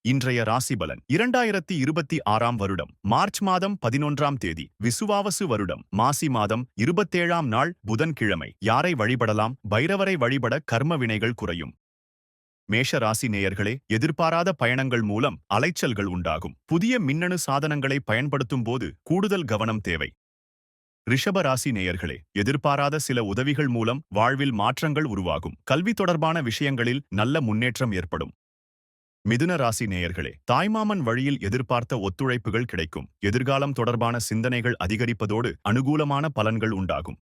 இன்றைய ராசிபலன் 2026ஆம் வருடம் மார்ச் மாதம் 11ஆம் தேதி விசுவாவசு வருடம் மாசி மாதம் 27ஆம் நாள் புதன்கிழமை. யாரை வழிபடலாம்? பைரவரை வழிபட கர்ம வினைகள் குறையும். மேஷ ராசி நேயர்களே, எதிர்பாராத பயணங்கள் மூலம் அலைச்சல்கள் உண்டாகும். புதிய மின்னணு சாதனங்களை பயன்படுத்தும் போது கூடுதல் கவனம் தேவை. ரிஷப ராசி நேயர்களே, எதிர்பாராத சில உதவிகள் மூலம் வாழ்வில் மாற்றங்கள் உருவாகும். கல்வி தொடர்பான விஷயங்களில் நல்ல முன்னேற்றம் ஏற்படும். மிதுன ராசி நேயர்களே, தாய்மாமன் வழியில் எதிர்பார்த்த ஒத்துழைப்புகள் கிடைக்கும். எதிர்காலம் தொடர்பான சிந்தனைகள் அதிகரிப்பதோடு அனுகூலமான பலன்கள் உண்டாகும்.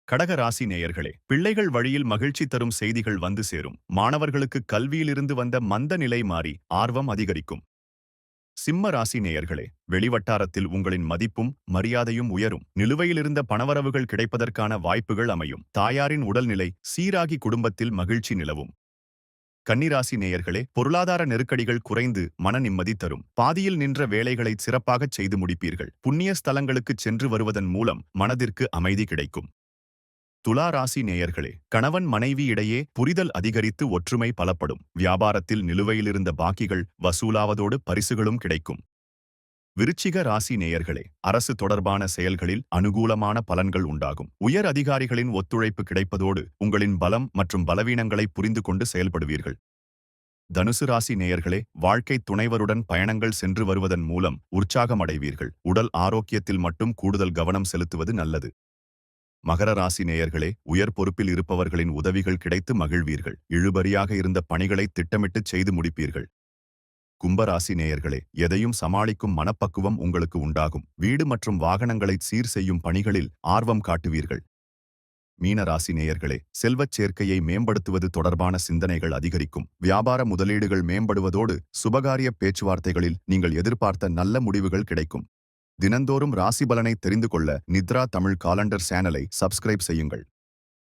கடக ராசி நேயர்களே, பிள்ளைகள் வழியில் மகிழ்ச்சி தரும் செய்திகள் வந்து சேரும். மாணவர்களுக்கு கல்வியிலிருந்து வந்த மந்த நிலை மாறி ஆர்வம் அதிகரிக்கும். சிம்ம ராசி நேயர்களே, வெளிவட்டாரத்தில் உங்களின் மதிப்பும் மரியாதையும் உயரும். நிலுவையிலிருந்த பணவரவுகள் கிடைப்பதற்கான வாய்ப்புகள் அமையும். தாயாரின் உடல்நிலை சீராகி குடும்பத்தில் மகிழ்ச்சி நிலவும். கன்னிராசி நேயர்களே, பொருளாதார நெருக்கடிகள் குறைந்து மன நிம்மதி தரும். பாதியில் நின்ற வேலைகளை சிறப்பாகச் செய்து முடிப்பீர்கள். புண்ணிய ஸ்தலங்களுக்குச் சென்று வருவதன் மூலம் மனதிற்கு அமைதி கிடைக்கும். துலா ராசி நேயர்களே, கணவன் மனைவி இடையே புரிதல் அதிகரித்து ஒற்றுமை பலப்படும். வியாபாரத்தில் நிலுவையிலிருந்த பாக்கிகள் வசூலாவதோடு பரிசுகளும் கிடைக்கும். விருச்சிக ராசி நேயர்களே, அரசு தொடர்பான செயல்களில் அனுகூலமான பலன்கள் உண்டாகும். உயர் அதிகாரிகளின் ஒத்துழைப்பு கிடைப்பதோடு உங்களின் பலம் மற்றும் பலவீனங்களை புரிந்து கொண்டு செயல்படுவீர்கள். தனுசு ராசி நேயர்களே, வாழ்க்கை துணைவருடன் பயணங்கள் சென்று வருவதன் மூலம் உற்சாகமடைவீர்கள். உடல் ஆரோக்கியத்தில் மட்டும் கூடுதல் கவனம் செலுத்துவது நல்லது. மகர ராசி நேயர்களே, உயர் பொறுப்பில் இருப்பவர்களின் உதவிகள் கிடைத்து மகிழ்வீர்கள். இழுபறியாக இருந்த பணிகளை திட்டமிட்டு செய்து முடிப்பீர்கள். கும்பராசி நேயர்களே, எதையும் சமாளிக்கும் மனப்பக்குவம் உங்களுக்கு உண்டாகும். வீடு மற்றும் வாகனங்களை சீர் செய்யும் பணிகளில் ஆர்வம் காட்டுவீர்கள். மீன ராசி நேயர்களே, செல்வச் சேர்க்கையை மேம்படுத்துவது தொடர்பான சிந்தனைகள் அதிகரிக்கும். வியாபார முதலீடுகள் மேம்படுவதோடு சுபகாரிய பேச்சுவார்த்தைகளில் நீங்கள் எதிர்பார்த்த நல்ல முடிவுகள் கிடைக்கும். தினந்தோறும் ராசி பலனை தெரிந்து கொள்ள நித்ரா தமிழ் காலண்டர் சேனலை சப்ஸ்கிரைப் செய்யுங்கள்.